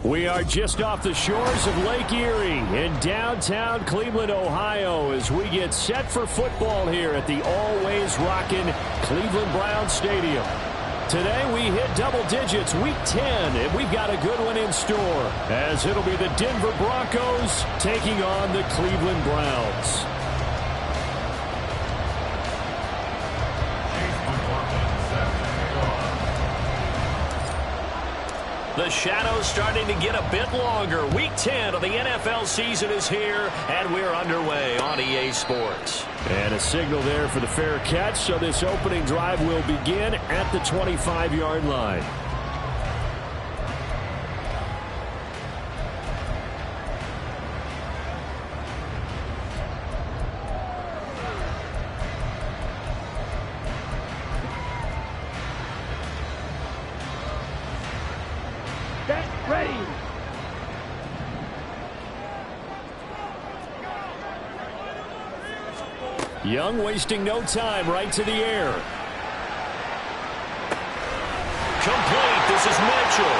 We are just off the shores of Lake Erie in downtown Cleveland, Ohio, as we get set for football here at the always rockin' Cleveland Browns Stadium. Today we hit double digits, week 10, and we've got a good one in store, as it'll be the Denver Broncos taking on the Cleveland Browns. The shadow's starting to get a bit longer. Week 10 of the NFL season is here, and we're underway on EA Sports. And a signal there for the fair catch, so this opening drive will begin at the 25-yard line. Ready. Young wasting no time, right to the air. Complete. This is Mitchell.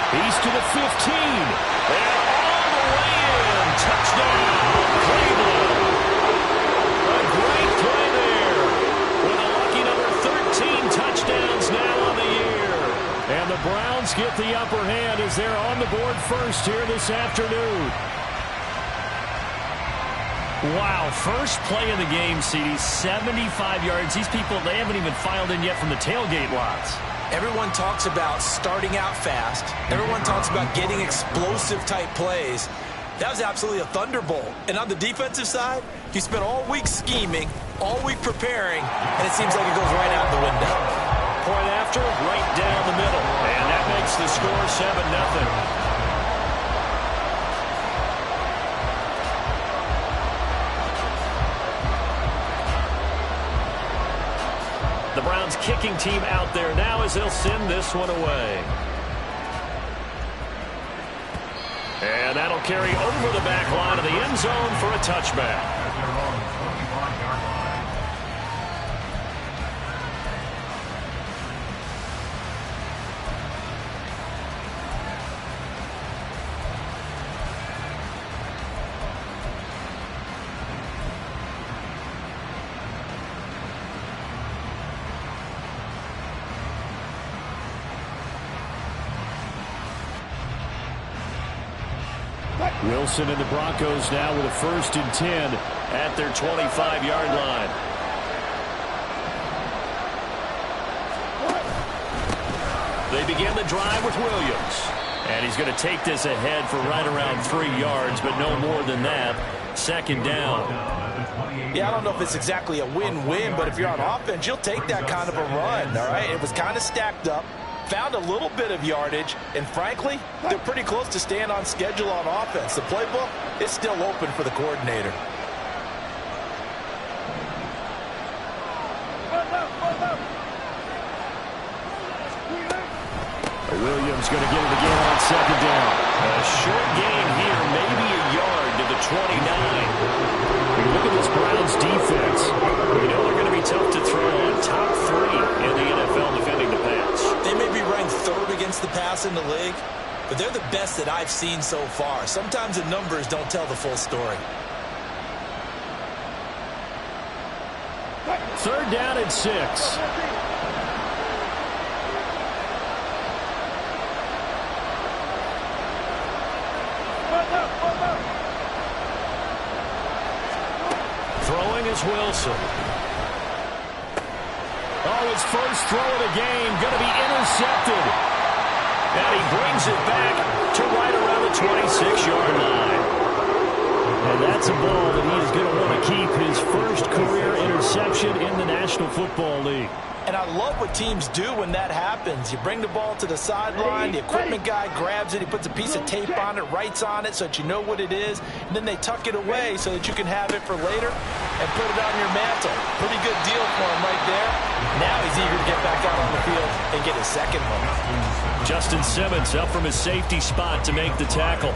He's to the 15. And all the way in. Touchdown, Cleveland. A great play there. With a lucky number 13 touchdowns now on the year. And the Browns get the upper hand as they're on the board first here this afternoon. Wow, first play of the game, CD, 75 yards. These people, they haven't even filed in yet from the tailgate lots. Everyone talks about starting out fast. Everyone talks about getting explosive-type plays. That was absolutely a thunderbolt. And on the defensive side, you spent all week scheming, all week preparing, and it seems like it goes right out the window. Point after, right down the middle. And that makes the score 7-0. The Browns kicking team out there now as they'll send this one away. And that'll carry over the back line of the end zone for a touchback. Wilson and the Broncos now with a 1st and 10 at their 25-yard line. They begin the drive with Williams. And he's going to take this ahead for right around 3 yards, but no more than that. 2nd down. Yeah, I don't know if it's exactly a win-win, but if you're on offense, you'll take that kind of a run, all right? It was kind of stacked up. Found a little bit of yardage, and frankly, they're pretty close to staying on schedule on offense. The playbook is still open for the coordinator. Williams going to get it again on 2nd down. A short gain here, maybe a yard to the 29. Look at this Browns defense. We know they're going to be tough to throw on. Top 3 in the NFL defending the pass. They may be ranked 3rd against the pass in the league, but they're the best that I've seen so far. Sometimes the numbers don't tell the full story. 3rd down and 6. Throwing is Wilson. Oh, his first throw of the game going to be intercepted. And he brings it back to right around the 26-yard line. And that's a ball that he is going to want to keep, his first career interception in the National Football League. And I love what teams do when that happens. You bring the ball to the sideline, the equipment guy grabs it, he puts a piece of tape on it, writes on it so that you know what it is, and then they tuck it away so that you can have it for later and put it on your mantle. Pretty good deal for him right there. Now he's eager to get back out on the field and get his 2nd one. Justin Simmons up from his safety spot to make the tackle.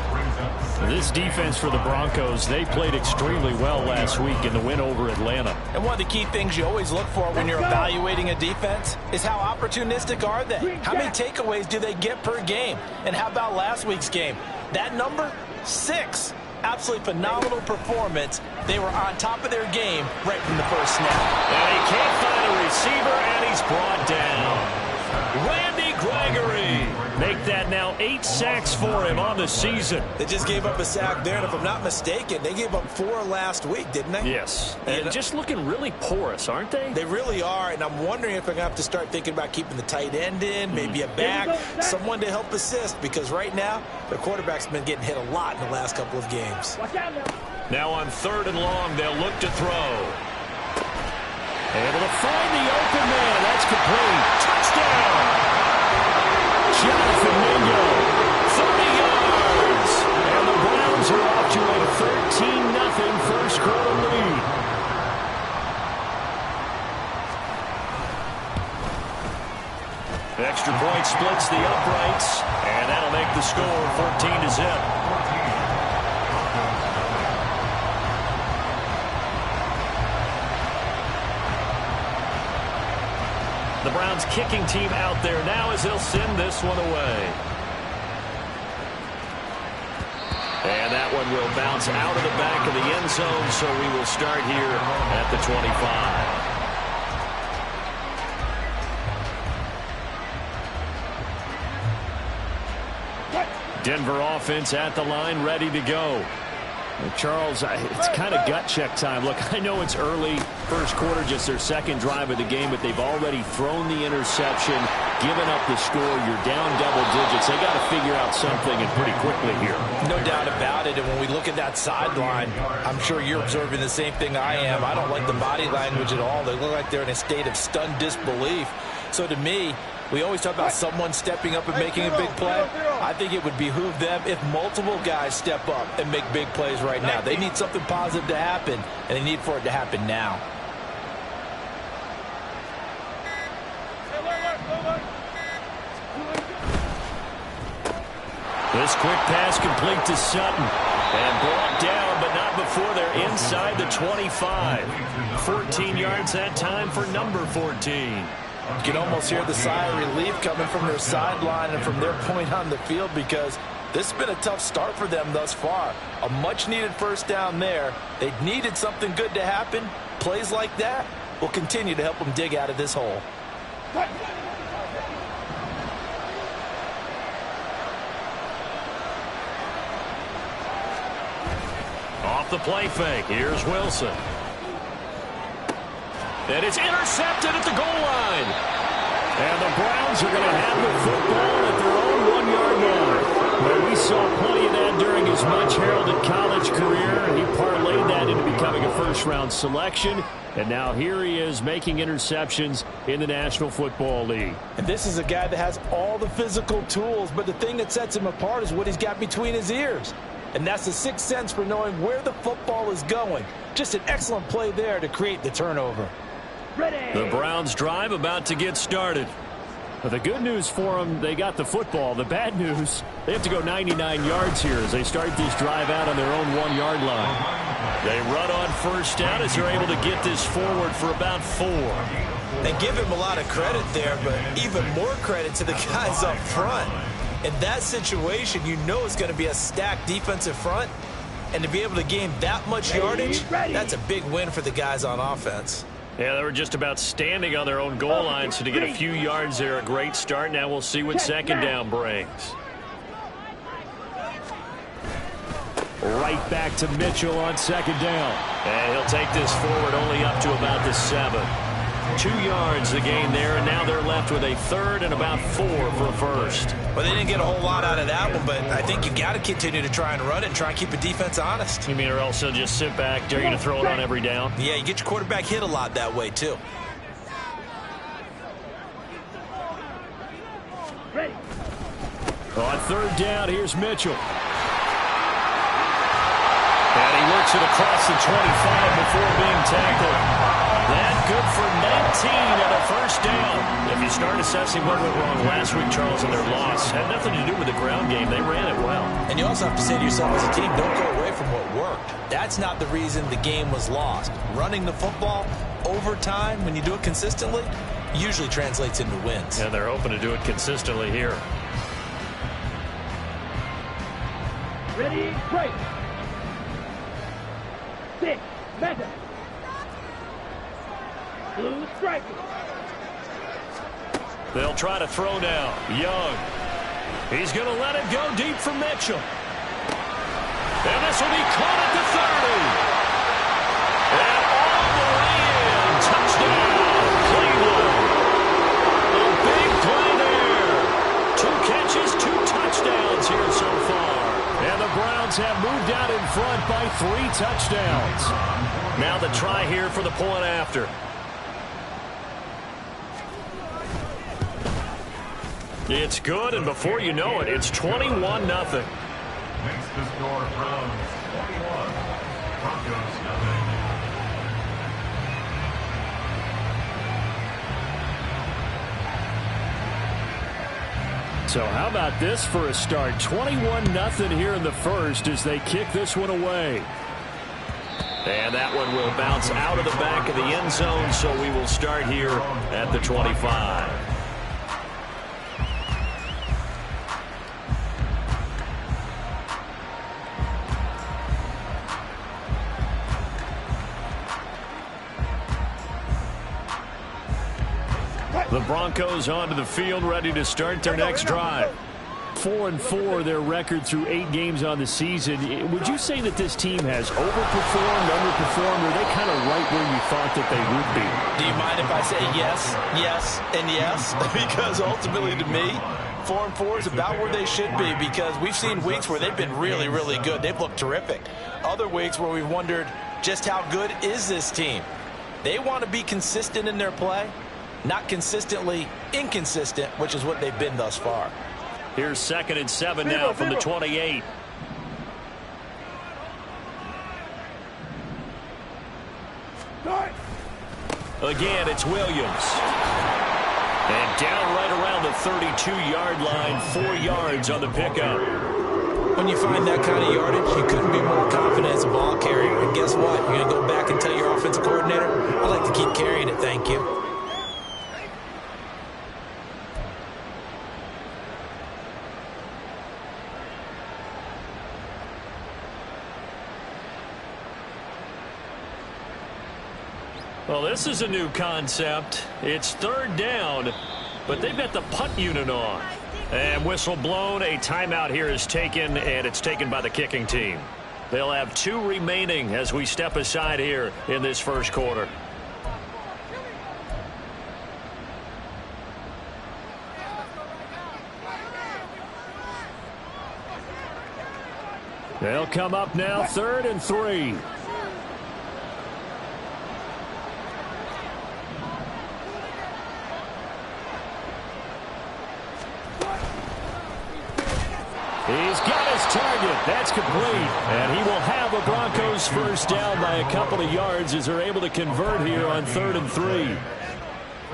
This defense for the Broncos, they played extremely well last week in the win over Atlanta. And one of the key things you always look for when you're evaluating a defense is how opportunistic are they? How many takeaways do they get per game? And how about last week's game? That number, 6. Absolutely phenomenal performance. They were on top of their game right from the first snap. And he can't find a receiver, and he's brought down. Randy Gregory. Make that now 8 sacks for him on the season. They just gave up a sack there, and if I'm not mistaken, they gave up 4 last week, didn't they? Yes. And just looking really porous, aren't they? They really are, and I'm wondering if they're going to have to start thinking about keeping the tight end in, maybe a back, someone to help assist, because right now, their quarterback's been getting hit a lot in the last couple of games. Now on 3rd and long, they'll look to throw. Able to find the open man. That's complete. Touchdown! Jonathan Mingo, 30 yards. And the Browns are off to a 13-0 first quarter lead. Extra point splits the uprights, and that'll make the score 14-0. The Browns kicking team out there now as they'll send this one away. And that one will bounce out of the back of the end zone, so we will start here at the 25. Denver offense at the line, ready to go. Charles, it's kind of gut check time. Look, I know it's early, first quarter, just their second drive of the game, but they've already thrown the interception, given up the score. You're down double digits. They got to figure out something, and pretty quickly here. No doubt about it, and when we look at that sideline, I'm sure you're observing the same thing I am. I don't like the body language at all. They look like they're in a state of stunned disbelief. So to me, we always talk about someone stepping up and making a big play. I think it would behoove them if multiple guys step up and make big plays right now. They need something positive to happen, and they need for it to happen now. This quick pass complete to Sutton. And brought down, but not before they're inside the 25. 14 yards that time for number 14. You can almost hear the sigh of relief coming from their sideline and from their point on the field, because this has been a tough start for them thus far. A much-needed first down there. They needed something good to happen. Plays like that will continue to help them dig out of this hole. Off the play fake. Here's Wilson. And it's intercepted at the goal line. And the Browns are going to have the football at their own 1-yard line. Well, we saw plenty of that during his much-heralded college career. He parlayed that into becoming a first-round selection. And now here he is making interceptions in the National Football League. And this is a guy that has all the physical tools, but the thing that sets him apart is what he's got between his ears. And that's the sixth sense for knowing where the football is going. Just an excellent play there to create the turnover. The Browns drive about to get started. But the good news for them, they got the football. The bad news, they have to go 99 yards here as they start this drive out on their own 1-yard line. They run on first down as they're able to get this forward for about 4. They give him a lot of credit there, but even more credit to the guys up front. In that situation, you know it's going to be a stacked defensive front. And to be able to gain that much yardage, that's a big win for the guys on offense. Yeah, they were just about standing on their own goal line, so to get a few yards there, a great start. Now we'll see what second down brings. Right back to Mitchell on second down. And he'll take this forward only up to about the 7. 2 yards the gain there, and now they're left with a 3rd and about 4 for a first. Well, they didn't get a whole lot out of that one, but I think you got to continue to try and run it and try and keep the defense honest. You mean or else they'll just sit back, dare you to throw it on every down? Yeah, you get your quarterback hit a lot that way, too. Ready. On 3rd down, here's Mitchell. And he works it across the 25 before being tackled. That good for 19 and a first down. If you start assessing what went wrong last week, Charles, in their loss, had nothing to do with the ground game. They ran it well. And you also have to say to yourself as a team, don't go away from what worked. That's not the reason the game was lost. Running the football over time, when you do it consistently, usually translates into wins. And they're hoping to do it consistently here. Ready, break. 6, meta. Blue striker. They'll try to throw now. Young. He's going to let it go deep for Mitchell. And this will be caught at the 30. And all the way in. Touchdown, Cleveland. A big play there. 2 catches, 2 touchdowns here so far. And the Browns have moved out in front by 3 touchdowns. Now the try here for the point after. It's good, and before you know it, it's 21-0. Next to score, Browns 21, Broncos 0. So how about this for a start? 21-0 here in the first as they kick this one away. And that one will bounce out of the back of the end zone, so we will start here at the 25. The Broncos onto the field, ready to start their next drive. 4-4, their record through 8 games on the season. Would you say that this team has overperformed, underperformed, or are they kind of right where you thought that they would be? Do you mind if I say yes, yes, and yes? Because ultimately to me, 4-4 is about where they should be, because we've seen weeks where they've been really, really good. They've looked terrific. Other weeks where we've wondered just how good is this team. They want to be consistent in their play. Not consistently inconsistent, which is what they've been thus far. Here's 2nd and 7 now from the 28. Again, it's Williams. And down right around the 32-yard line, 4 yards on the pickup. When you find that kind of yardage, you couldn't be more confident as a ball carrier. And guess what? You're going to go back and tell your offensive coordinator, I'd like to keep carrying it, thank you. Well, this is a new concept. It's 3rd down, but they've got the punt unit on. And whistle blown, a timeout here is taken, and it's taken by the kicking team. They'll have 2 remaining as we step aside here in this first quarter. They'll come up now, 3rd and 3. He's got his target. That's complete. And he will have the Broncos first down by a couple of yards as they're able to convert here on 3rd and 3.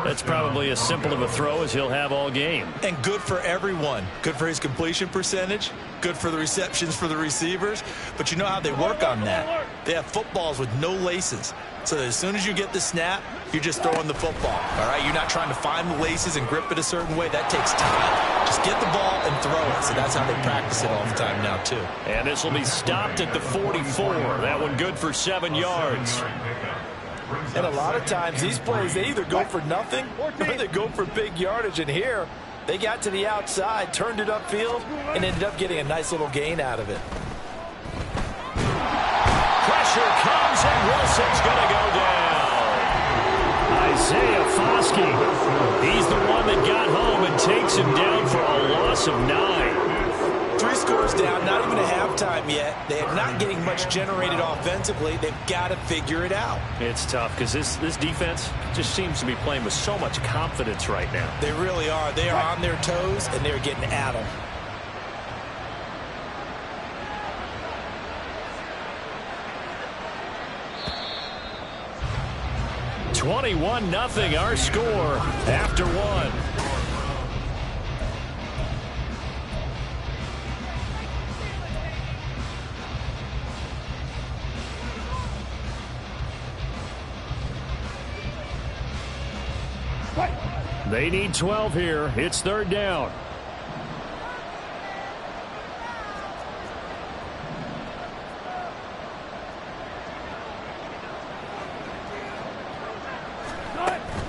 That's probably as simple of a throw as he'll have all game. And good for everyone. Good for his completion percentage. Good for the receptions for the receivers. But you know how they work on that. They have footballs with no laces. So that as soon as you get the snap, you're just throwing the football. All right? You're not trying to find the laces and grip it a certain way. That takes time. Just get the ball and throw it. So that's how they practice it all the time now, too. And this will be stopped at the 44. That one good for 7 yards. And a lot of times these plays, they either go for nothing or they go for big yardage. And here, they got to the outside, turned it upfield, and ended up getting a nice little gain out of it. Pressure comes, and Wilson's going to go down. Isaiah Foskey, he's the one that got home and takes him down for a loss of 9. 3 scores down, not even a halftime yet. They are not getting much generated offensively. They've got to figure it out. It's tough because this defense just seems to be playing with so much confidence right now. They really are. They are on their toes, and they're getting at them. 21-0 our score after one. They need 12 here. It's third down.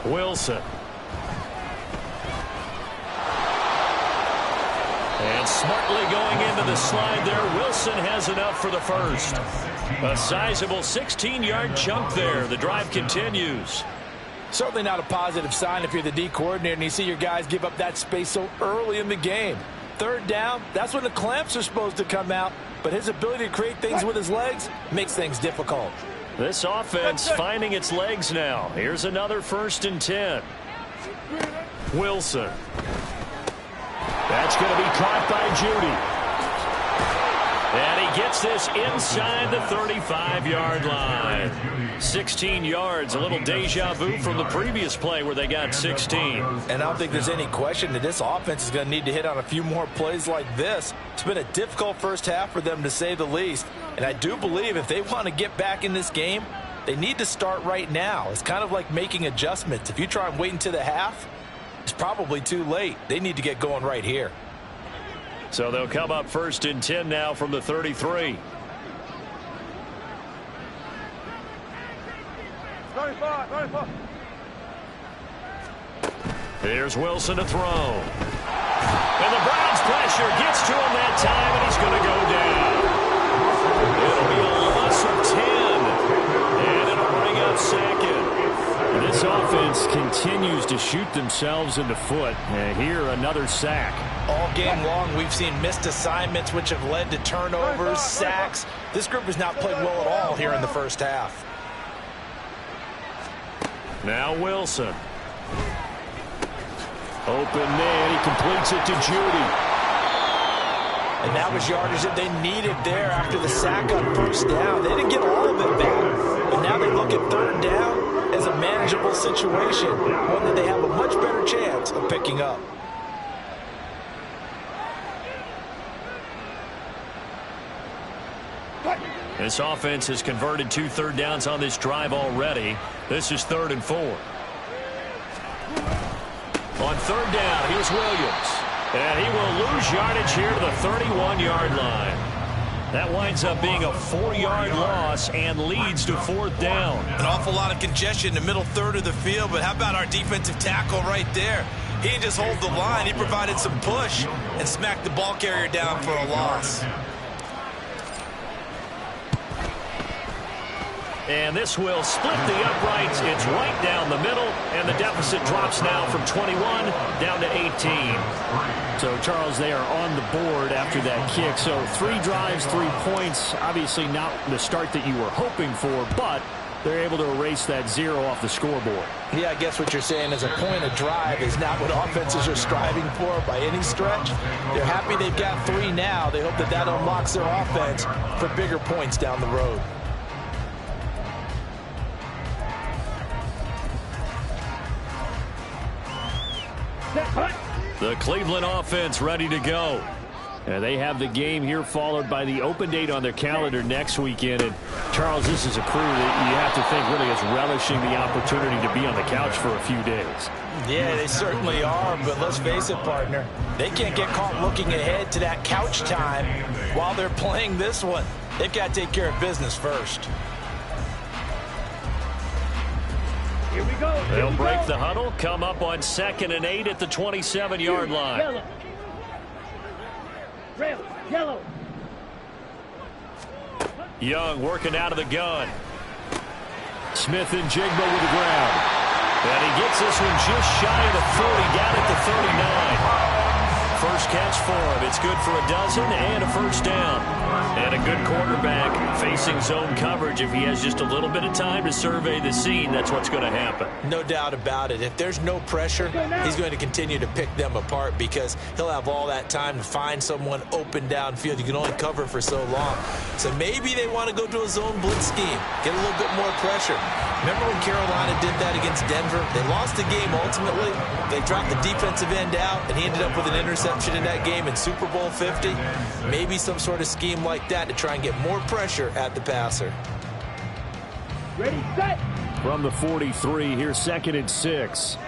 Wilson. And smartly going into the slide there. Wilson has enough for the first. A sizable 16-yard chunk there. The drive continues. Certainly not a positive sign if you're the D coordinator and you see your guys give up that space so early in the game. Third down, that's when the clamps are supposed to come out, but his ability to create things with his legs makes things difficult. This offense finding its legs now. Here's another 1st and 10. Wilson. That's going to be caught by Judy. And he gets this inside the 35-yard line. 16 yards, a little deja vu from the previous play where they got 16. And I don't think there's any question that this offense is going to need to hit on a few more plays like this. It's been a difficult first half for them, to say the least. And I do believe if they want to get back in this game, they need to start right now. It's kind of like making adjustments. If you try and wait until the half, it's probably too late. They need to get going right here. So they'll come up 1st and 10 now from the 33. 35. Here's Wilson to throw. And the Browns pressure gets to him that time, and he's going to go down. It'll be a loss of 10. And it'll bring up 2nd. This offense continues to shoot themselves in the foot. And here, another sack. All game long, we've seen missed assignments, which have led to turnovers, sacks. This group has not played well at all here in the first half. Now Wilson. Open man. He completes it to Judy. And that was yardage that they needed there after the sack on 1st down. They didn't get all of it back. But now they look at 3rd down as a manageable situation, one that they have a much better chance of picking up. This offense has converted 2 third downs on this drive already. This is 3rd and 4. On 3rd down, here's Williams. And he will lose yardage here to the 31-yard line. That winds up being a 4-yard loss and leads to 4th down. An awful lot of congestion in the middle third of the field, but how about our defensive tackle right there? He didn't just hold the line. He provided some push and smacked the ball carrier down for a loss. And this will split the uprights. It's right down the middle, and the deficit drops now from 21 down to 18. So, Charles, they are on the board after that kick. So 3 drives, 3 points. Obviously not the start that you were hoping for, but they're able to erase that 0 off the scoreboard. Yeah, I guess what you're saying is a point of drive is not what offenses are striving for by any stretch. They're happy they've got 3 now. They hope that that unlocks their offense for bigger points down the road. The Cleveland offense ready to go. And they have the game here followed by the open date on their calendar next weekend. And, Charles, this is a crew that you have to think really is relishing the opportunity to be on the couch for a few days. Yeah, they certainly are, but let's face it, partner. They can't get caught looking ahead to that couch time while they're playing this one. They've got to take care of business first. Here we go. They'll break the huddle, come up on 2nd and 8 at the 27-yard line. Yellow. Red, yellow. Young working out of the gun. Smith and Jigba with the ground. And he gets this one just shy of the 40, down at the 39. First catch for him. It's good for a dozen and a 1st down. And a good quarterback facing zone coverage. If he has just a little bit of time to survey the scene, that's what's going to happen. No doubt about it. If there's no pressure, he's going to continue to pick them apart because he'll have all that time to find someone open downfield. You can only cover for so long. So maybe they want to go to a zone blitz scheme, get a little bit more pressure. Remember when Carolina did that against Denver? They lost the game ultimately. They dropped the defensive end out, and he ended up with an interception in that game in Super Bowl 50. Maybe some sort of scheme like that to try and get more pressure at the passer. Ready, set. From the 43, here's 2nd and 6.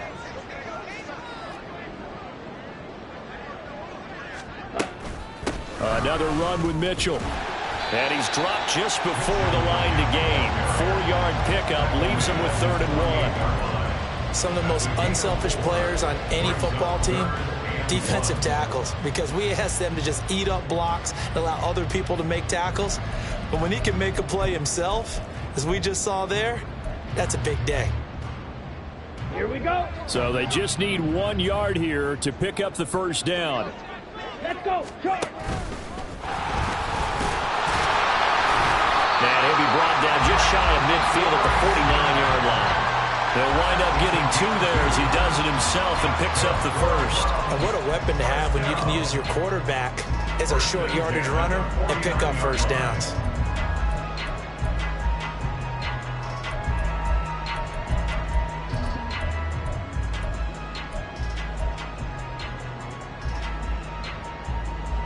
Another run with Mitchell. And he's dropped just before the line to gain. 4-yard pickup leaves him with 3rd and 1. Some of the most unselfish players on any football team, defensive tackles, because we ask them to just eat up blocks and allow other people to make tackles. But when he can make a play himself, as we just saw there, that's a big day. Here we go. So they just need 1 yard here to pick up the first down. Let's go. Charge. And he'll be brought down just shy of midfield at the 49-yard line. They'll wind up getting 2 there as he does it himself and picks up the first. And what a weapon to have when you can use your quarterback as a short yardage runner and pick up first downs.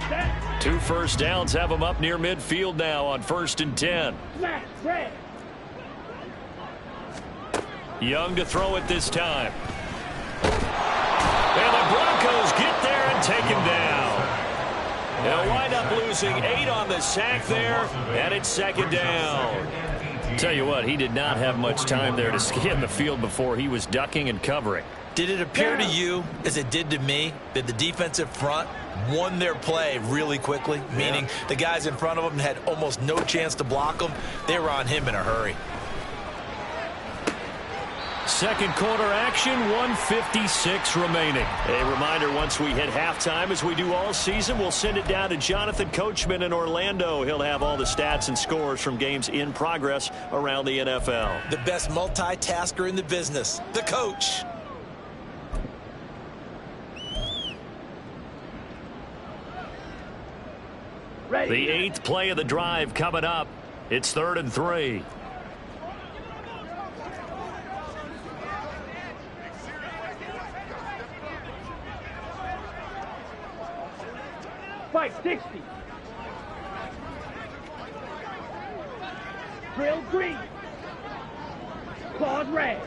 Set. 2 first downs have him up near midfield now on 1st and 10. Smash. Red. Young to throw it this time. And the Broncos get there and take him down. They'll wind up losing 8 on the sack there, and it's 2nd down. Tell you what, he did not have much time there to scan the field before he was ducking and covering. Did it appear to you, as it did to me, that the defensive front won their play really quickly? Meaning the guys in front of them had almost no chance to block him. They were on him in a hurry. Second quarter action, 1:56 remaining. A reminder, once we hit halftime, as we do all season, we'll send it down to Jonathan Coachman in Orlando. He'll have all the stats and scores from games in progress around the NFL. The best multitasker in the business, the coach. Ready. The 8th play of the drive coming up. It's 3rd and 3. Fight 60. Drill green. Claws red.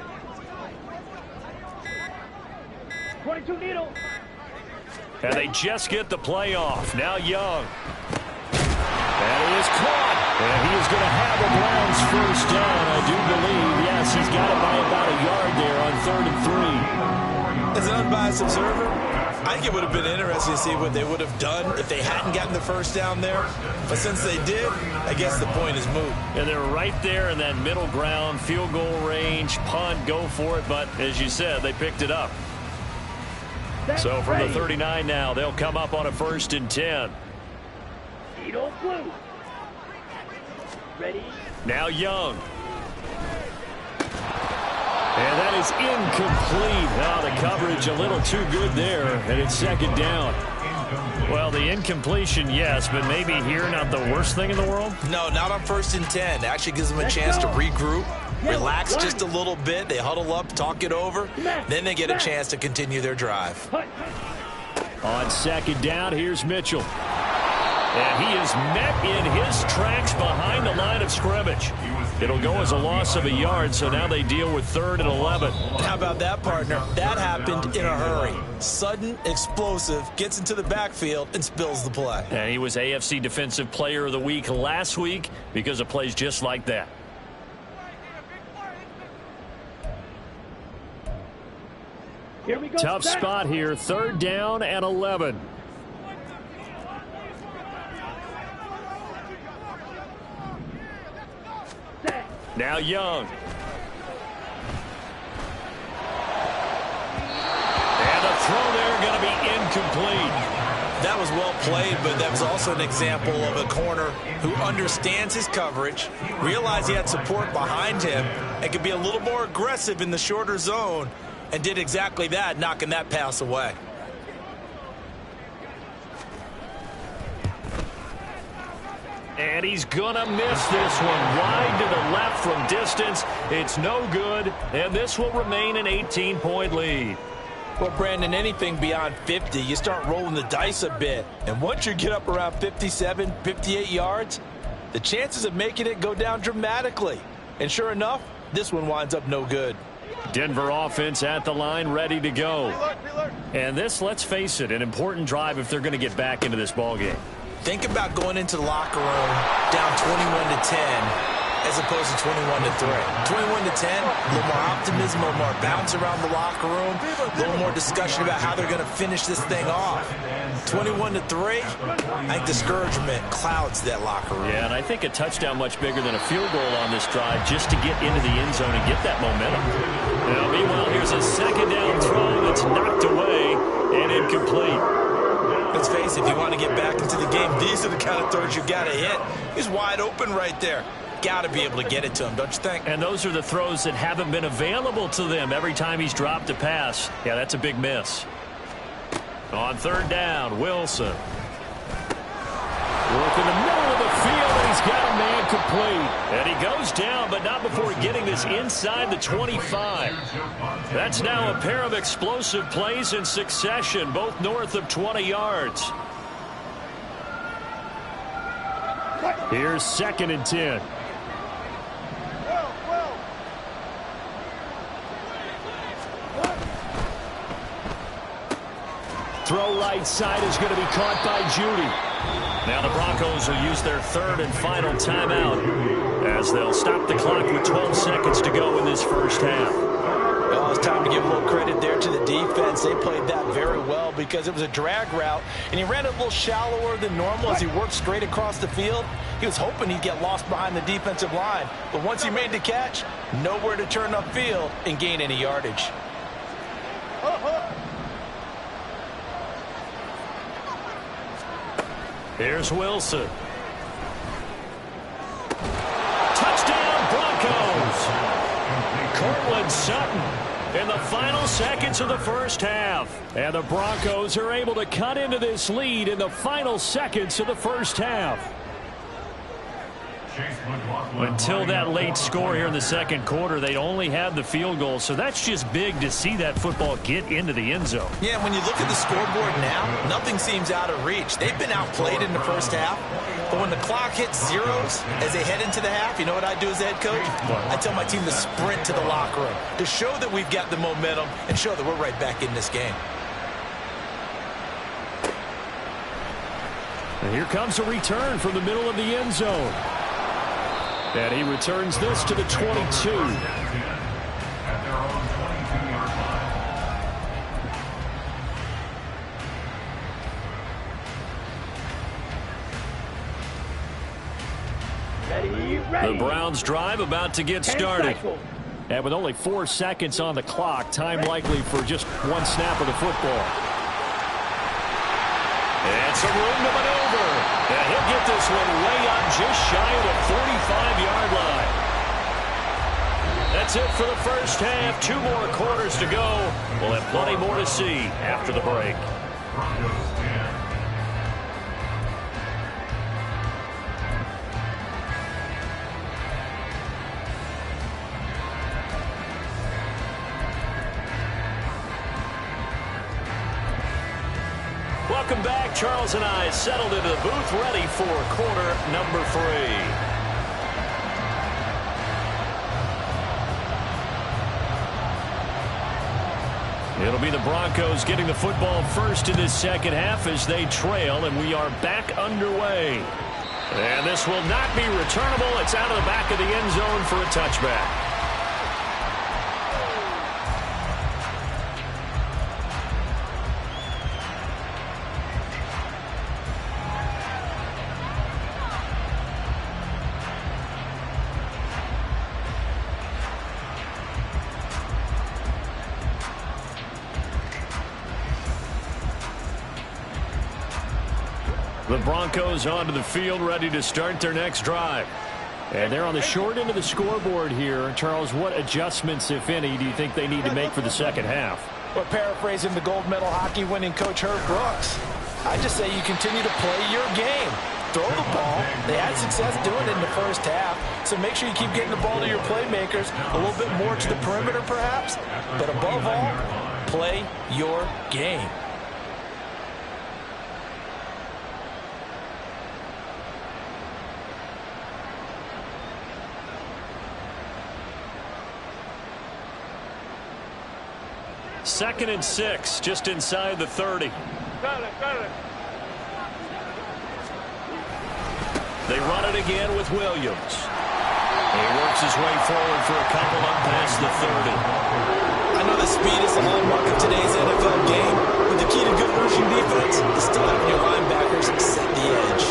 22 needle. And they just get the play off. Now Young. And he is caught. And he is going to have the Browns first down, I do believe. Yes, he's got it by about a yard there on 3rd and 3. As an unbiased observer, I think it would have been interesting to see what they would have done if they hadn't gotten the first down there. But since they did, I guess the point is moot. And they're right there in that middle ground, field goal range, punt, go for it. But as you said, they picked it up. So from the 39 now, they'll come up on a 1st and 10. Needle blue. Ready. Now Young. And that is incomplete. Now the coverage a little too good there, and it's 2nd down. Well, the incompletion, yes, but maybe here not the worst thing in the world? No, not on 1st and 10. Actually gives them a chance to regroup, relax just a little bit. They huddle up, talk it over. Then they get a chance to continue their drive. On 2nd down, here's Mitchell. And he is met in his tracks behind the line of scrimmage. It'll go as a loss of a yard, so now they deal with 3rd and 11. How about that, partner? That happened in a hurry. Sudden, explosive, gets into the backfield and spills the play. And he was AFC Defensive Player of the Week last week because of plays just like that. Here we go. Tough spot here, 3rd down and 11. Now Young. And the throw there going to be incomplete. That was well played, but that was also an example of a corner who understands his coverage, realized he had support behind him, and could be a little more aggressive in the shorter zone, and did exactly that, knocking that pass away. And he's gonna miss this one. Wide to the left from distance. It's no good, and this will remain an 18-point lead. Well, Brandon, anything beyond 50, you start rolling the dice a bit. And once you get up around 57, 58 yards, the chances of making it go down dramatically. And sure enough, this one winds up no good. Denver offense at the line, ready to go. And this, let's face it, an important drive if they're going to get back into this ballgame. Think about going into the locker room down 21-10 as opposed to 21-3. 21-10, a little more optimism, a little more bounce around the locker room, a little more discussion about how they're going to finish this thing off. 21-3, I think discouragement clouds that locker room. Yeah, and I think a touchdown much bigger than a field goal on this drive just to get into the end zone and get that momentum. Now, meanwhile, here's a second down throw that's knocked away and incomplete. Let's face it, if you want to get back into the game, these are the kind of throws you got to hit. He's wide open right there. Got to be able to get it to him, don't you think? And those are the throws that haven't been available to them every time he's dropped a pass. Yeah, that's a big miss. On third down, Wilson. Work in the middle of the field, and he's got a man complete. And he goes down, but not before getting this inside the 25. That's now a pair of explosive plays in succession, both north of 20 yards. Here's 2nd and 10. Throw right side is going to be caught by Judy. Now the Broncos will use their 3rd and final timeout as they'll stop the clock with 12 seconds to go in this first half. Well, it's time to give a little credit there to the defense. They played that very well because it was a drag route, and he ran it a little shallower than normal as he worked straight across the field. He was hoping he'd get lost behind the defensive line, but once he made the catch, nowhere to turn upfield and gain any yardage. Here's Wilson. Touchdown, Broncos! Cortland Sutton in the final seconds of the first half. And the Broncos are able to cut into this lead in the final seconds of the first half. Until that late score here in the second quarter, they only had the field goal, so that's just big to see that football get into the end zone. Yeah, when you look at the scoreboard now, nothing seems out of reach. They've been outplayed in the first half, but when the clock hits zeros as they head into the half, you know what I do as the head coach? I tell my team to sprint to the locker room to show that we've got the momentum and show that we're right back in this game. And here comes a return from the middle of the end zone. And he returns this to the 22. At their own 22-yard Ready, ready. The Browns drive about to get started. And with only 4 seconds on the clock, time likely for just one snap of the football. And some room to maneuver. And he'll get this one way up just shy of the 45-yard line. That's it for the first half. 2 more quarters to go. We'll have plenty more to see after the break. Broncos 10. Welcome back. Charles and I settled into the booth ready for quarter number 3. It'll be the Broncos getting the football first in this second half as they trail, and we are back underway. And this will not be returnable. It's out of the back of the end zone for a touchback. The Broncos onto the field, ready to start their next drive. And they're on the short end of the scoreboard here. Charles, what adjustments, if any, do you think they need to make for the second half? Well, paraphrasing the gold medal hockey winning coach Herb Brooks, I just say you continue to play your game. Throw the ball. They had success doing it in the first half, so make sure you keep getting the ball to your playmakers, a little bit more to the perimeter perhaps, but above all, play your game. Second and 6, just inside the 30. They run it again with Williams. He works his way forward for a couple up past the 30. I know the speed is the hallmark of today's NFL game, but the key to good rushing defense is still having your linebackers set the edge.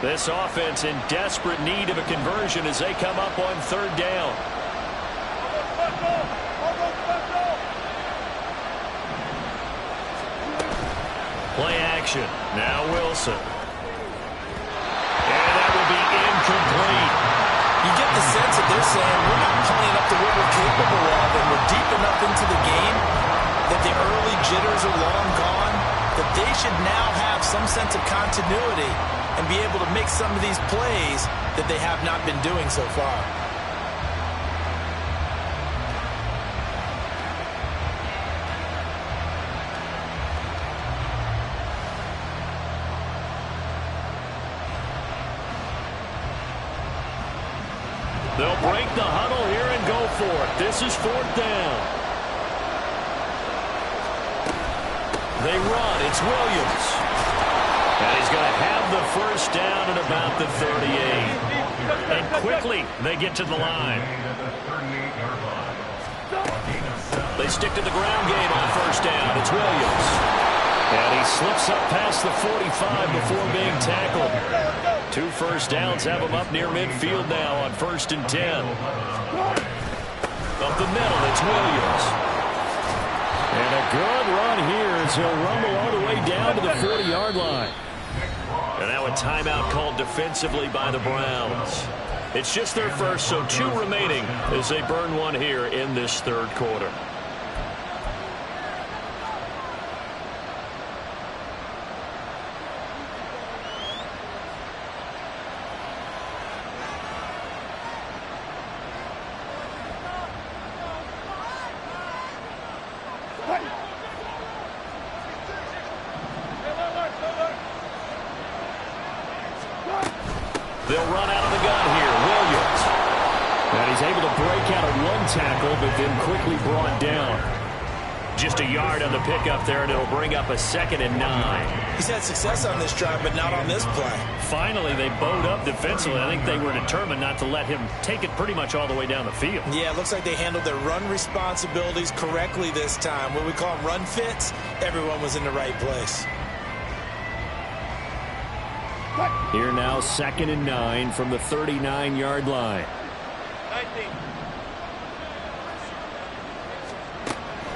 This offense in desperate need of a conversion as they come up on third down. Play action. Now Wilson. And that will be incomplete. You get the sense that they're saying we're not playing up to what we're capable of, and we're deep enough into the game that the early jitters are long gone, that they should now have some sense of continuity and be able to make some of these plays that they have not been doing so far. They'll break the huddle here and go for it. This is fourth down. They run. It's Williams. And he's going to have the first down at about the 38. And quickly, they get to the line. They stick to the ground game on first down. It's Williams. And he slips up past the 45 before being tackled. 2 first downs have him up near midfield now on 1st and 10. Up the middle, it's Williams. And a good run here as he'll rumble all the way down to the 40-yard line. And now a timeout called defensively by the Browns. It's just their first, so 2 remaining as they burn one here in this third quarter. They'll run out of the gun here. Williams. And he's able to break out of 1 tackle, but then quickly brought down. Just a yard on the pickup there, and it'll bring up a 2nd and 9. He's had success on this drive, but not on this play. Finally, they bowed up defensively. I think they were determined not to let him take it pretty much all the way down the field. Yeah, it looks like they handled their run responsibilities correctly this time. What we call them run fits, everyone was in the right place. Here now, 2nd and 9 from the 39-yard line. 19.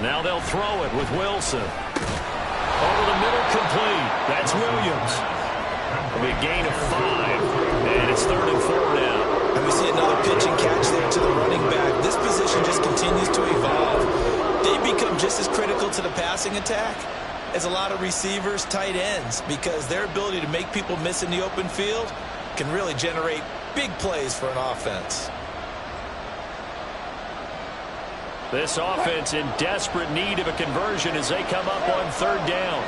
Now they'll throw it with Wilson. Over the middle, complete. That's Williams. It'll be a gain of 5, and it's 3rd and 4 now. And we see another pitch and catch there to the running back. This position just continues to evolve. They become just as critical to the passing attack as a lot of receivers, tight ends, because their ability to make people miss in the open field can really generate big plays for an offense. This offense in desperate need of a conversion as they come up on 3rd down.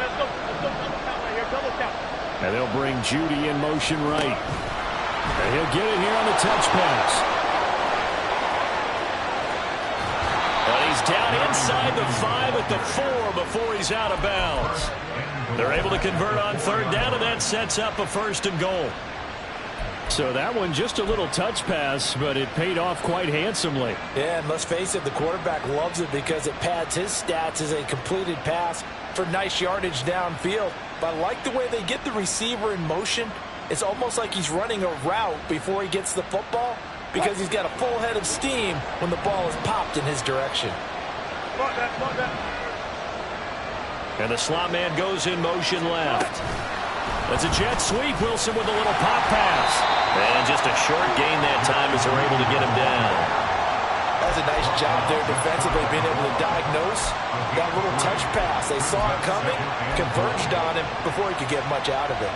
Let's go double count right here, double count. And they'll bring Judy in motion right. And he'll get it here on the touch pass. But he's down inside the 5 at the 4 before he's out of bounds. They're able to convert on 3rd down, and that sets up a 1st and goal. So that one just a little touch pass, but it paid off quite handsomely. Yeah, and let's face it, the quarterback loves it because it pads his stats as a completed pass for nice yardage downfield. But I like the way they get the receiver in motion. It's almost like he's running a route before he gets the football. because he's got a full head of steam when the ball is popped in his direction. Block that. And the slot man goes in motion left. That's a jet sweep. Wilson with a little pop pass. And just a short gain that time as they're able to get him down. That's a nice job there defensively, being able to diagnose that little touch pass. They saw it coming, converged on him before he could get much out of it.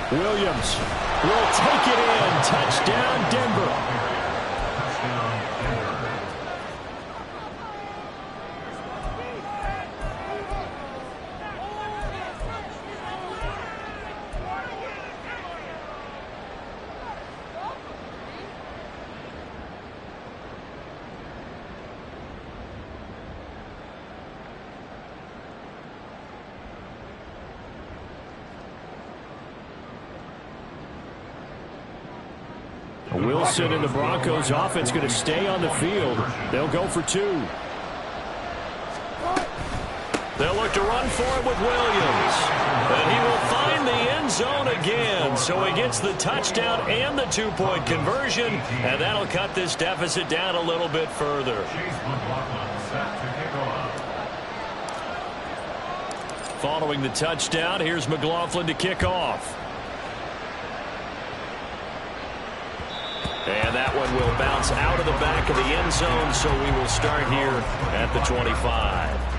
Williams will take it in. Touchdown, Denver. Touchdown, Denver. Wilson and the Broncos offense going to stay on the field. They'll go for 2. They'll look to run for it with Williams. And he will find the end zone again. So he gets the touchdown and the 2-point conversion. And that'll cut this deficit down a little bit further. Following the touchdown, here's McLaughlin to kick off. And that one will bounce out of the back of the end zone, so we will start here at the 25.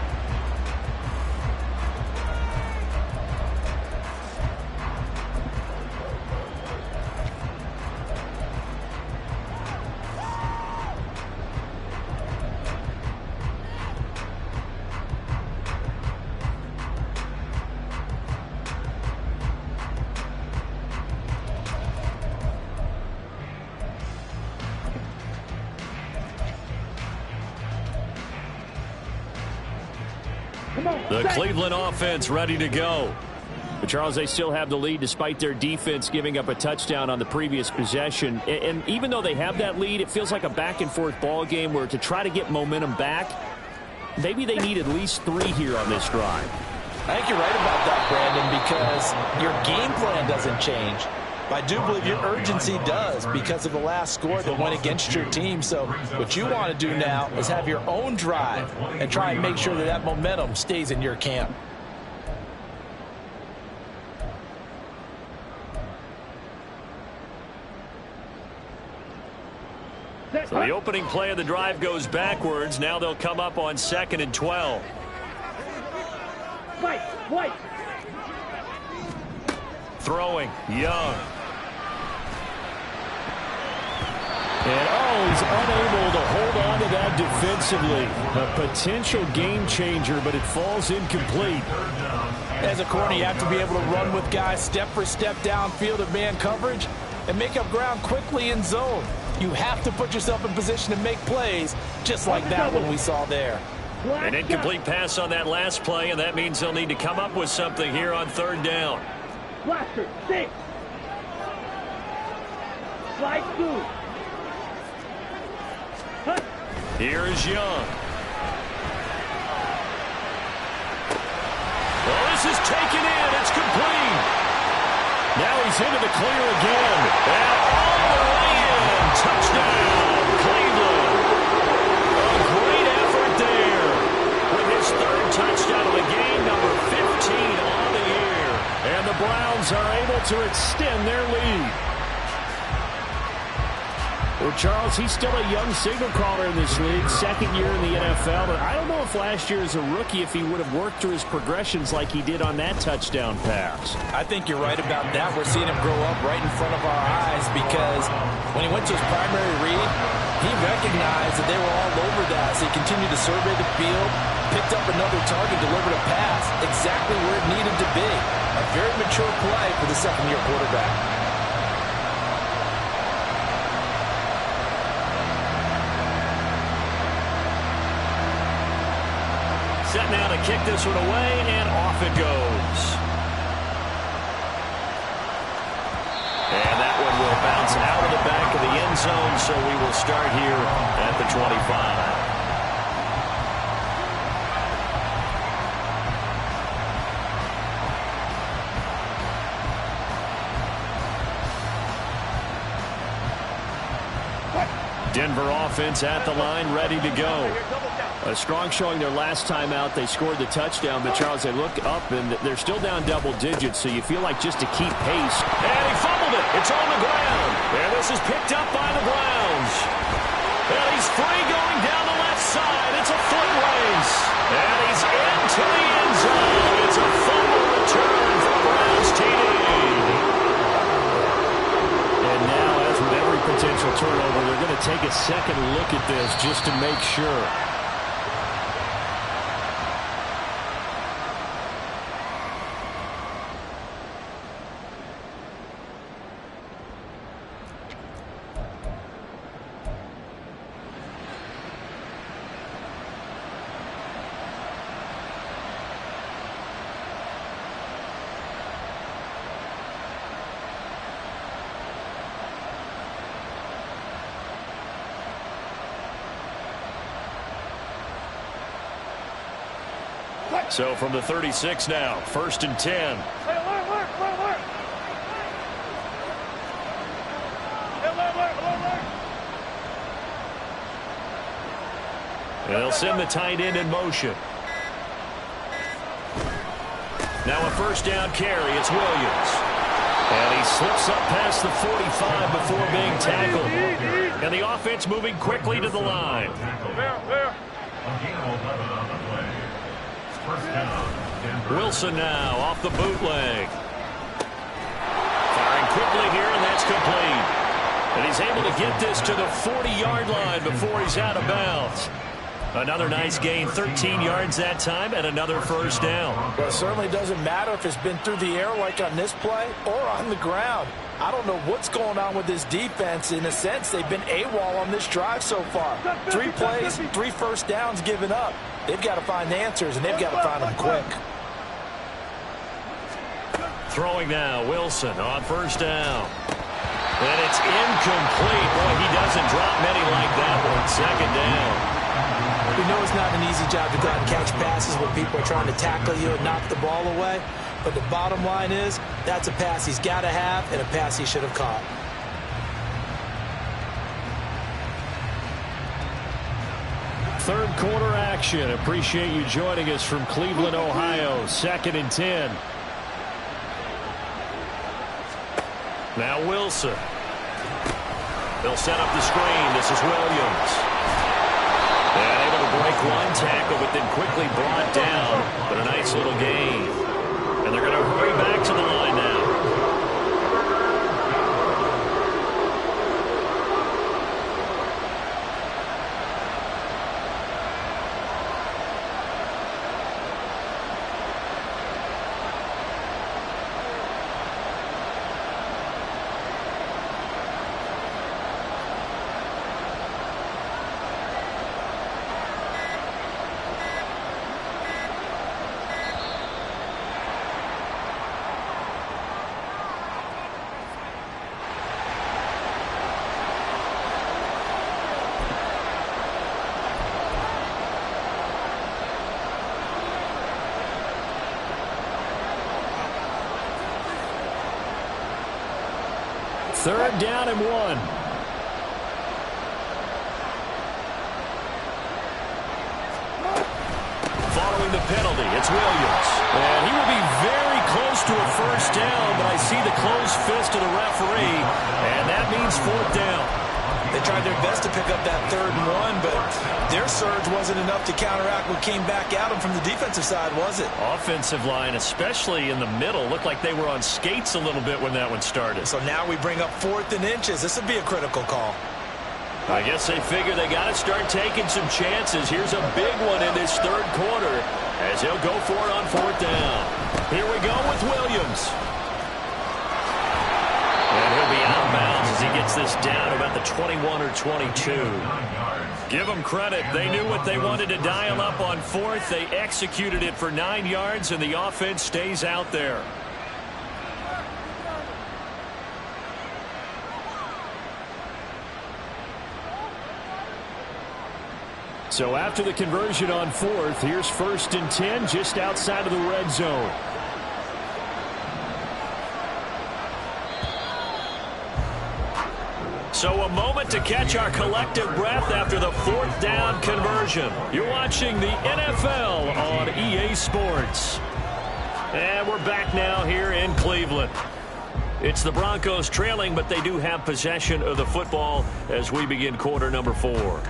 The Cleveland offense ready to go. But Charles, they still have the lead despite their defense giving up a touchdown on the previous possession. And even though they have that lead, it feels like a back-and-forth ball game where to try to get momentum back, maybe they need at least 3 here on this drive. I think you're right about that, Brandon, because your game plan doesn't change. I do believe your urgency does because of the last score that went against your team. So what you want to do now is have your own drive and try and make sure that that momentum stays in your camp. So the opening play of the drive goes backwards. Now they'll come up on 2nd and 12. White. Throwing, Young. And he's unable to hold on to that defensively. A potential game changer, but it falls incomplete. As a corner, you have to be able to run with guys step for step downfield of man coverage and make up ground quickly in zone. You have to put yourself in position to make plays, just like that one we saw there. An incomplete pass on that last play, and that means they'll need to come up with something here on 3rd down. Blaster, 6. Slide 2. Here is Young. Well, this is taken in. It's complete. Now he's into the clear again. And all the way in. Touchdown, Cleveland. A great effort there. With his 3rd touchdown of the game, number 15 on the year. And the Browns are able to extend their lead. Well, Charles, he's still a young signal caller in this league, 2nd year in the NFL. But I don't know if last year as a rookie, if he would have worked through his progressions like he did on that touchdown pass. I think you're right about that. We're seeing him grow up right in front of our eyes because when he went to his primary read, he recognized that they were all over that. So he continued to survey the field, picked up another target, delivered a pass exactly where it needed to be. A very mature play for the 2nd-year quarterback. kick this one away, and off it goes. And that one will bounce out of the back of the end zone, so we will start here at the 25. Denver offense at the line, ready to go. A strong showing their last time out. They scored the touchdown, but Charles, they look up, and they're still down double digits, so you feel like just to keep pace. And he fumbled it. It's on the ground. And this is picked up by the Browns. And he's free going down the left side. It's a foot race. And he's into the end zone. It's a fumble return for the Browns TD. And now, as with every potential turnover, they're going to take a second look at this just to make sure. So from the 36 now, 1st and 10. And they'll send the tight end in motion. Now a first down carry. It's Williams. And he slips up past the 45 before being tackled. And the offense moving quickly to the line. Wilson now off the bootleg. Firing quickly here, and that's complete. And he's able to get this to the 40-yard line before he's out of bounds. Another nice gain, 13 yards that time, and another first down. Well, it certainly doesn't matter if it's been through the air like on this play or on the ground. I don't know what's going on with this defense. In a sense, they've been AWOL on this drive so far. 3 plays, 3 first downs given up. They've got to find answers, and they've got to find them quick. Throwing now, Wilson on first down. And it's incomplete. Boy, he doesn't drop many like that one. Second down. We know it's not an easy job to go out and catch passes when people are trying to tackle you and knock the ball away. But the bottom line is, that's a pass he's got to have and a pass he should have caught. Third quarter action. Appreciate you joining us from Cleveland, Ohio. 2nd and 10. Now Wilson. They'll set up the screen. This is Williams. And able to break one tackle, but then quickly brought down. But a nice little gain. And they're going to hurry back to the line now. Third down and 1. Following the penalty, it's Williams. And he will be very close to a first down, but I see the closed fist of the referee, and that means 4th down. They tried their best to pick up that 3rd and 1, but their surge wasn't enough to counteract what came back at them from the defensive side, was it? Offensive line, especially in the middle, looked like they were on skates a little bit when that one started. So now we bring up 4th and inches. This would be a critical call. I guess they figure they got to start taking some chances. Here's a big one in this 3rd quarter as he'll go for it on 4th down. Here we go with Williams. And he'll be out of bounds as he gets this down about the 21 or 22. Give them credit. They knew what they wanted to dial up on fourth. They executed it for 9 yards, and the offense stays out there. So after the conversion on fourth, here's 1st and 10 just outside of the red zone. So a moment to catch our collective breath after the 4th down conversion. You're watching the NFL on EA Sports. And we're back now here in Cleveland. It's the Broncos trailing, but they do have possession of the football as we begin quarter number 4.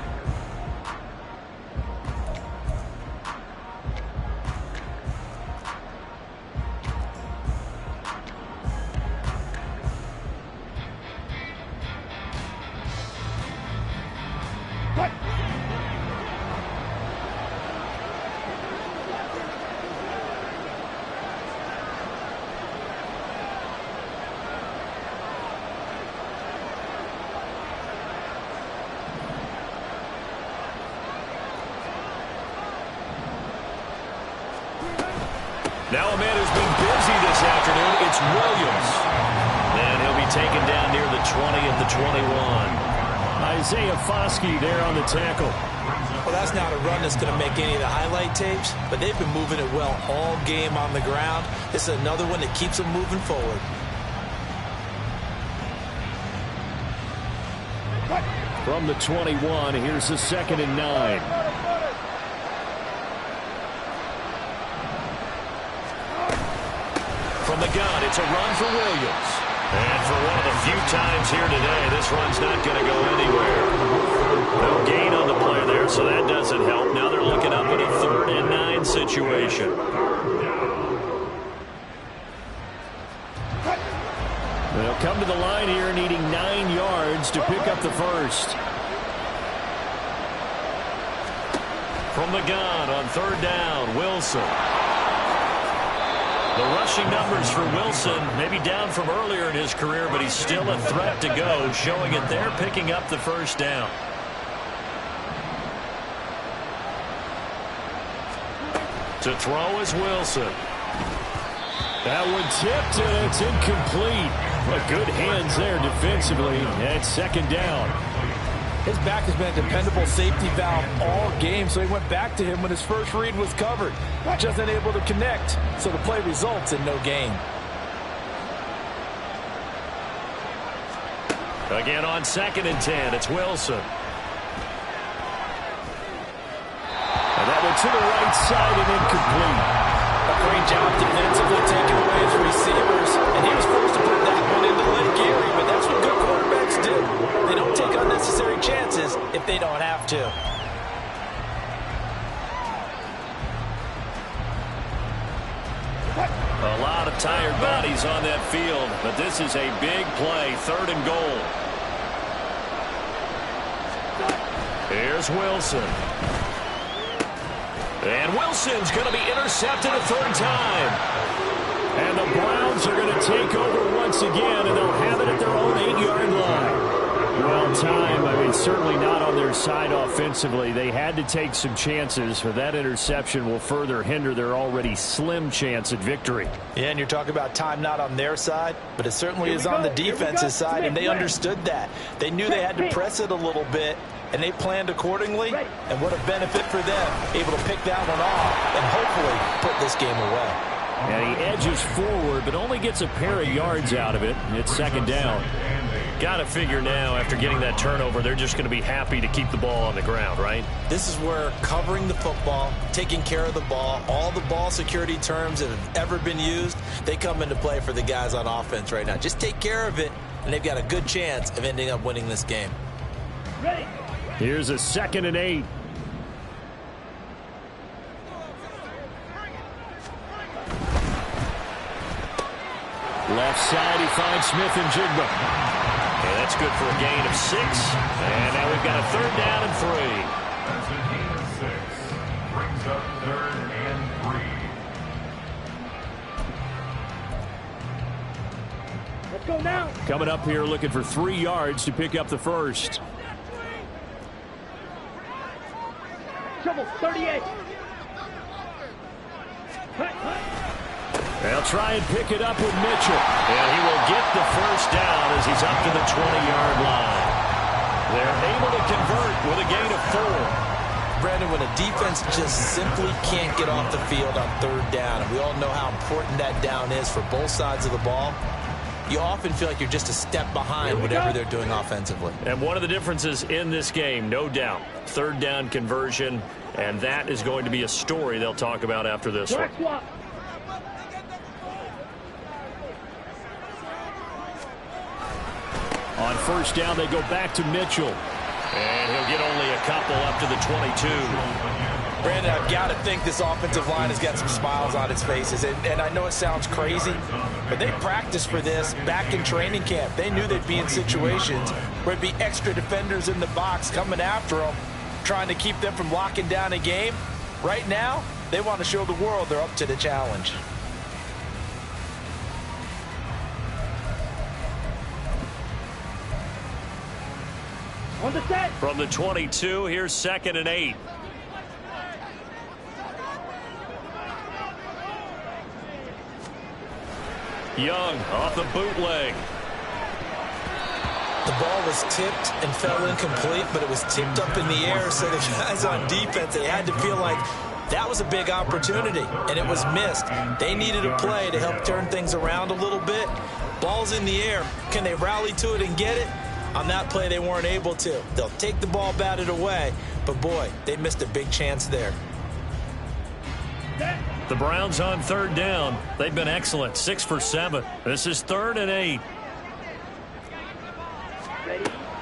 Now a man who's been busy this afternoon, it's Williams. And he'll be taken down near the 20 at the 21. Isaiah Foskey there on the tackle. Well, that's not a run that's going to make any of the highlight tapes, but they've been moving it well all game on the ground. This is another one that keeps them moving forward. From the 21, here's the 2nd and 9. From the gun, it's a run for Williams. And for one of the few times here today, this run's not going to go anywhere. No gain on the play there, so that doesn't help. Now they're looking up at a 3rd and 9 situation. They'll come to the line here needing 9 yards to pick up the first. From the gun on 3rd down, Wilson. The rushing numbers for Wilson, maybe down from earlier in his career, but he's still a threat to go, showing it there, picking up the first down. To throw is Wilson. That one tipped, and it's incomplete. But good hands there defensively, and 2nd down. His back has been a dependable safety valve all game, so he went back to him when his first read was covered. Just unable to connect, so the play results in no gain. Again on 2nd and 10, it's Wilson. And that one to the right side and incomplete. A great job defensively taking away his receivers, and he was forced to put that one into Lake Erie, but that's what good quarterbacks do. They don't take unnecessary chances if they don't have to. A lot of tired bodies on that field, but this is a big play, 3rd and goal. Here's Wilson. And Wilson's going to be intercepted a 3rd time. And the Browns are going to take over once again, and they'll have it at their own 8-yard line. Well, time, I mean, certainly not on their side offensively. They had to take some chances, but that interception will further hinder their already slim chance at victory. Yeah, and you're talking about time not on their side, but it certainly is on the defense's side, and they understood that. They knew they had to press it a little bit, and they planned accordingly, and what a benefit for them, able to pick that one off and hopefully put this game away. And he edges forward, but only gets a pair of yards out of it. It's 2nd down. Got to figure now, after getting that turnover, they're just going to be happy to keep the ball on the ground, right? This is where covering the football, taking care of the ball, all the ball security terms that have ever been used, they come into play for the guys on offense right now. Just take care of it, and they've got a good chance of ending up winning this game. Here's a 2nd and 8. Left side, he finds Smith and Jigba. And that's good for a gain of 6. And now we've got a 3rd down and 3. That's a gain of 6. Brings up 3rd and 3. Let's go now. Coming up here looking for 3 yards to pick up the first. Trouble, 38. They'll try and pick it up with Mitchell. And he will get the first down as he's up to the 20-yard line. They're able to convert with a gain of 4. Brandon, when a defense just simply can't get off the field on 3rd down, and we all know how important that down is for both sides of the ball, you often feel like you're just a step behind whatever they're doing offensively. And one of the differences in this game, no doubt, 3rd down conversion, and that is going to be a story they'll talk about after this one. Swap. On 1st down, they go back to Mitchell. And he'll get only a couple up to the 22. Brandon, I've got to think this offensive line has got some smiles on its faces. And I know it sounds crazy, but they practiced for this back in training camp. They knew they'd be in situations where it'd be extra defenders in the box coming after them, trying to keep them from locking down a game. Right now, they want to show the world they're up to the challenge. On the set. From the 22, here's 2nd and 8. Young off the bootleg. The ball was tipped and fell incomplete, but it was tipped up in the air, so the guys on defense, they had to feel like that was a big opportunity, and it was missed. They needed a play to help turn things around a little bit. Ball's in the air. Can they rally to it and get it? On that play, they weren't able to. They'll take the ball batted away, but boy, they missed a big chance there. The Browns on 3rd down. They've been excellent, 6 for 7. This is 3rd and 8.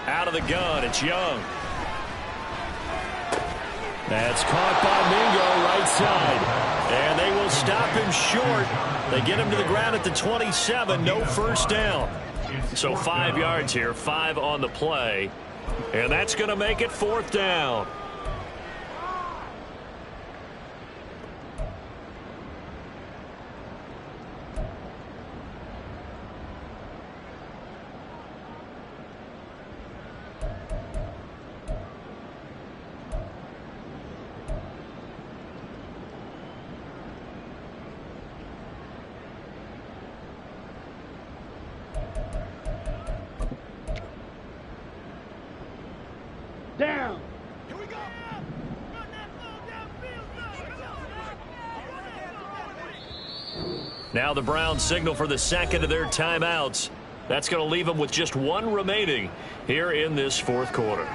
Out of the gun, it's Young. That's caught by Mingo, right side. And they will stop him short. They get him to the ground at the 27, no 1st down. So 5 yards here, 5 on the play. And that's going to make it 4th down. Down. Now the Browns signal for the 2nd of their timeouts. That's going to leave them with just 1 remaining here in this 4th quarter.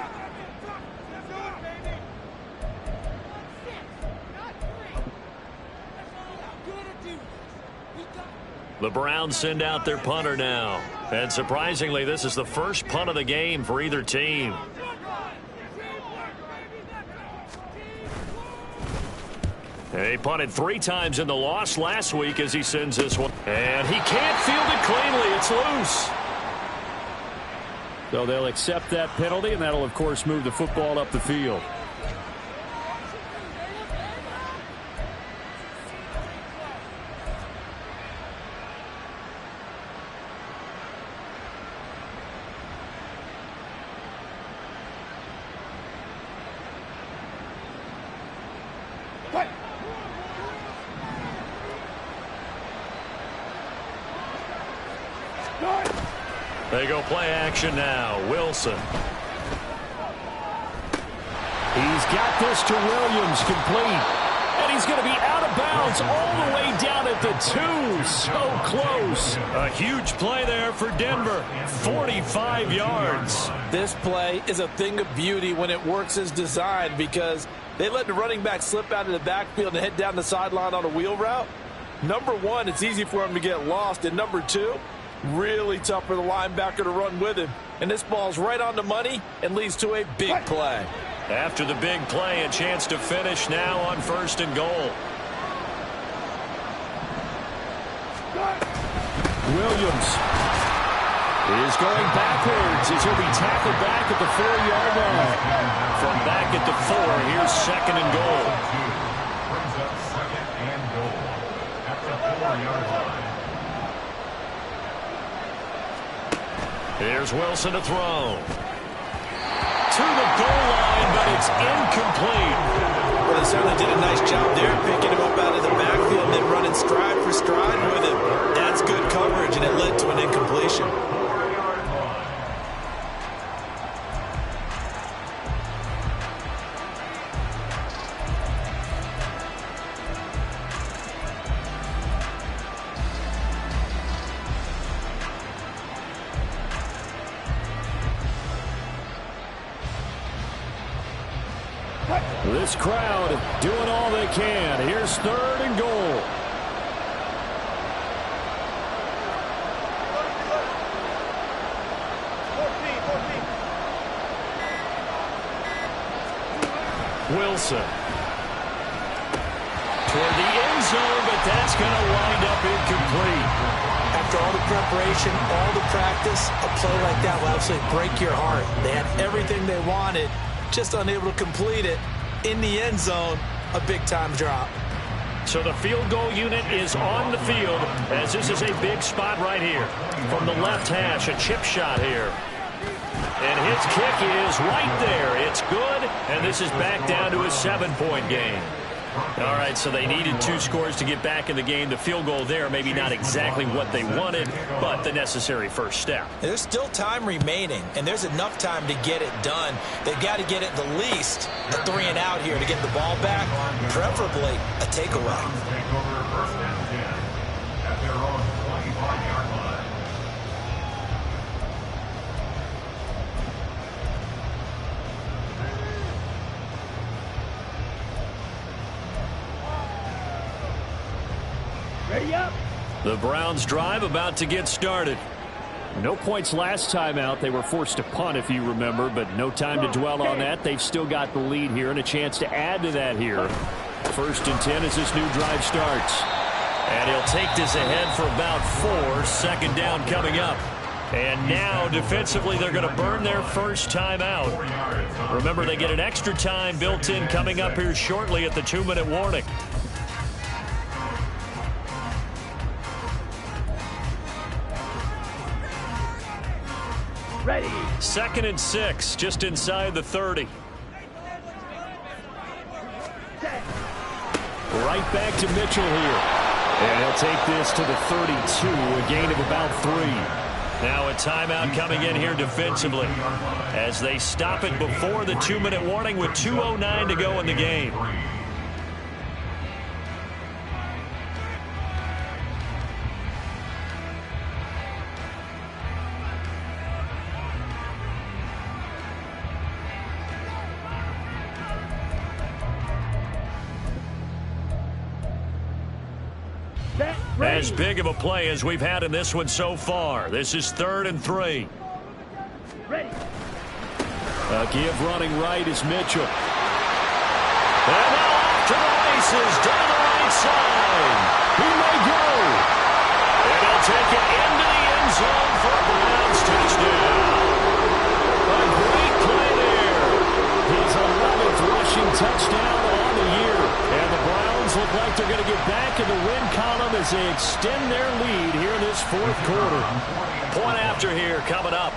The Browns send out their punter now. And surprisingly, this is the first punt of the game for either team. He punted 3 times in the loss last week as he sends this one. And he can't field it cleanly. It's loose. So they'll accept that penalty, and that'll, of course, move the football up the field. They go play action now. Wilson. He's got this to Williams, complete. And he's going to be out of bounds all the way down at the 2. So close. A huge play there for Denver. 45 yards. This play is a thing of beauty when it works as designed, because they let the running back slip out of the backfield and head down the sideline on a wheel route. Number 1, it's easy for him to get lost. And number 2, really tough for the linebacker to run with him. And this ball's right on the money and leads to a big play. After the big play, a chance to finish now on 1st and goal. Williams is going backwards as he'll be tackled back at the 4-yard line. From back at the 4, here's 2nd and goal. Brings up 2nd and goal at the 4-yard line. Here's Wilson to throw. To the goal line, but it's incomplete. Well, they certainly did a nice job there, picking him up out of the backfield and then running stride for stride with him. That's good coverage, and it led to an incompletion. This crowd doing all they can. Here's 3rd and goal. Wilson. Toward the end zone, but that's going to wind up incomplete. After all the preparation, all the practice, a play like that will absolutely break your heart. They had everything they wanted, just unable to complete it. In the end zone, a big-time drop. So the field goal unit is on the field, as this is a big spot right here. From the left hash, a chip shot here. And his kick is right there. It's good, and this is back down to a 7-point game. All right, so they needed 2 scores to get back in the game. The field goal there, maybe not exactly what they wanted, but the necessary first step. There's still time remaining, and there's enough time to get it done. They've got to get it the least a 3 and out here to get the ball back, preferably a takeaway. Take over 1st and 10 at their own 25-yard line. Ready up. The Browns drive about to get started. No points last time out. They were forced to punt, if you remember, but no time to dwell on that. They've still got the lead here and a chance to add to that here. 1st and 10 as this new drive starts. And he'll take this ahead for about 4. 2nd down coming up. And now, defensively, they're going to burn their first time out. Remember, they get an extra time built in coming up here shortly at the 2-minute warning. Ready. 2nd and 6, just inside the 30. Right back to Mitchell here. And he'll take this to the 32, a gain of about 3. Now a timeout coming in here defensively as they stop it before the 2-minute warning with 2:09 to go in the game. As big of a play as we've had in this one so far. This is 3rd and 3. Ready. A give running right is Mitchell. And now off to the races down the right side. He may go. And he'll take it into the end zone for a Browns touchdown. A great play there. His 11th rushing touchdown on the year. And the Browns look like they're going to get back in the win column as they extend their lead here in this 4th quarter. Point after here coming up.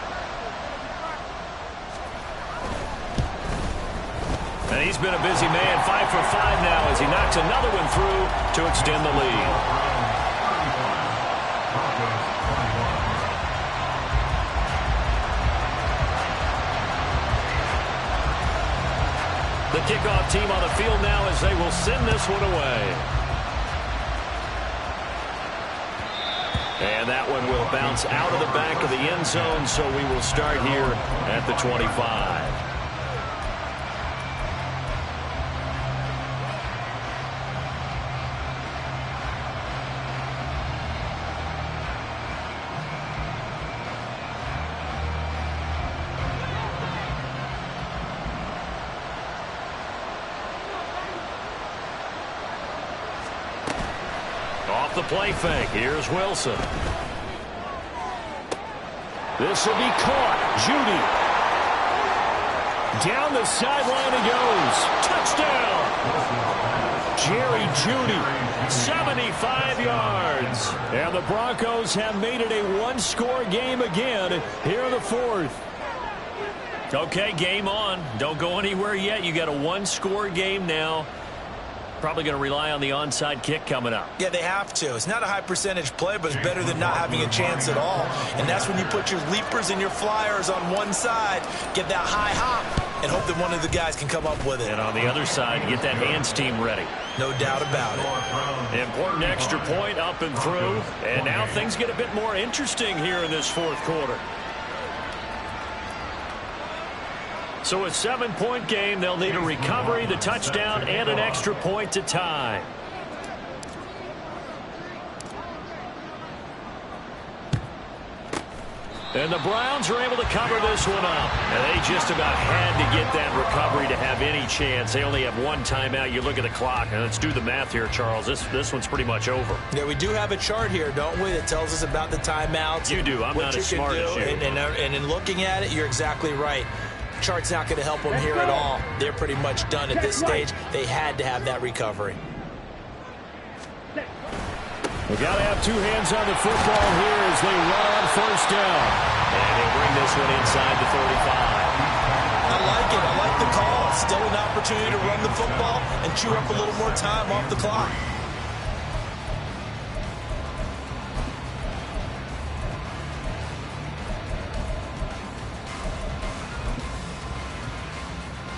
And he's been a busy man, 5 for 5 now as he knocks another one through to extend the lead. The kickoff team on the field now as they will send this one away. And that one will bounce out of the back of the end zone, so we will start here at the 25. The play fake. Here's Wilson. This will be caught. Judy. Down the sideline he goes. Touchdown. Jerry Jeudy. 75 yards. And the Broncos have made it a one-score game again here in the fourth. Okay, game on. Don't go anywhere yet. You got a one-score game now. Probably going to rely on the onside kick coming up. Yeah, they have to. It's not a high percentage play, but it's better than not having a chance at all. And that's when you put your leapers and your flyers on one side, get that high hop, and hope that one of the guys can come up with it. And on the other side, get that hands team ready. No doubt about it. Important extra point up and through. And now things get a bit more interesting here in this fourth quarter. So a 7-point game. They'll need a recovery, the touchdown, and an extra point to tie. And the Browns are able to cover this one up. And they just about had to get that recovery to have any chance. They only have one timeout. You look at the clock, and let's do the math here, Charles. This one's pretty much over. Yeah, we do have a chart here, don't we, that tells us about the timeouts. You do. I'm not as smart as you. And in looking at it, you're exactly right. Chart's not going to help them here at all. They're pretty much done at this stage. They had to have that recovery. They got to have two hands on the football here as they run on first down. And they bring this one inside the 35. I like it. I like the call. Still an opportunity to run the football and chew up a little more time off the clock.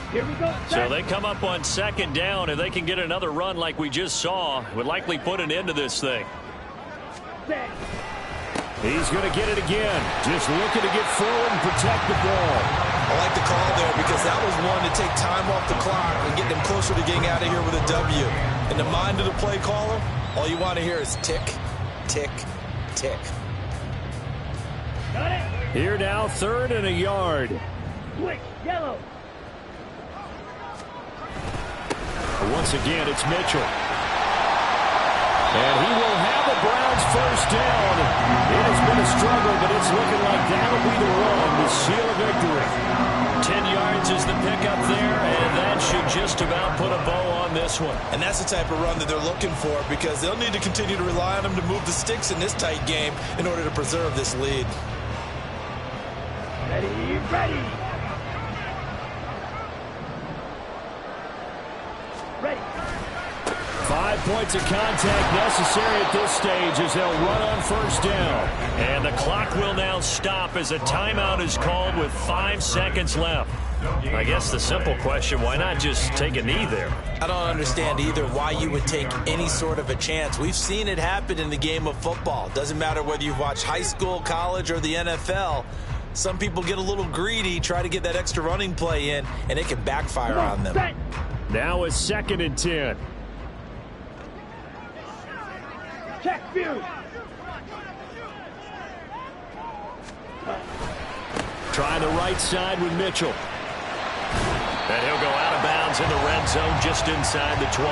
Here we go. So they come up on second down. If they can get another run like we just saw, would likely put an end to this thing. Set. He's going to get it again. Just looking to get forward and protect the ball. I like the call there because that was one to take time off the clock and get them closer to getting out of here with a W. In the mind of the play caller, all you want to hear is tick, tick, tick. Got it. Here now, 3rd and a yard. Switch. Yellow. Once again, it's Mitchell. And he will have the Browns first down. It has been a struggle, but it's looking like that'll be the run to seal a victory. 10 yards is the pickup there, and that should just about put a bow on this one. And that's the type of run that they're looking for because they'll need to continue to rely on them to move the sticks in this tight game in order to preserve this lead. Ready. Ready. Ready. 5 points of contact necessary at this stage as they'll run on first down. And the clock will now stop as a timeout is called with 5 seconds left. I guess the simple question, why not just take a knee there? I don't understand either why you would take any sort of a chance. We've seen it happen in the game of football. Doesn't matter whether you've watched high school, college, or the NFL. Some people get a little greedy, try to get that extra running play in, and it can backfire on them. Set. Now it's 2nd and 10. Check view. Trying the right side with Mitchell. And he'll go out of bounds in the red zone just inside the 20.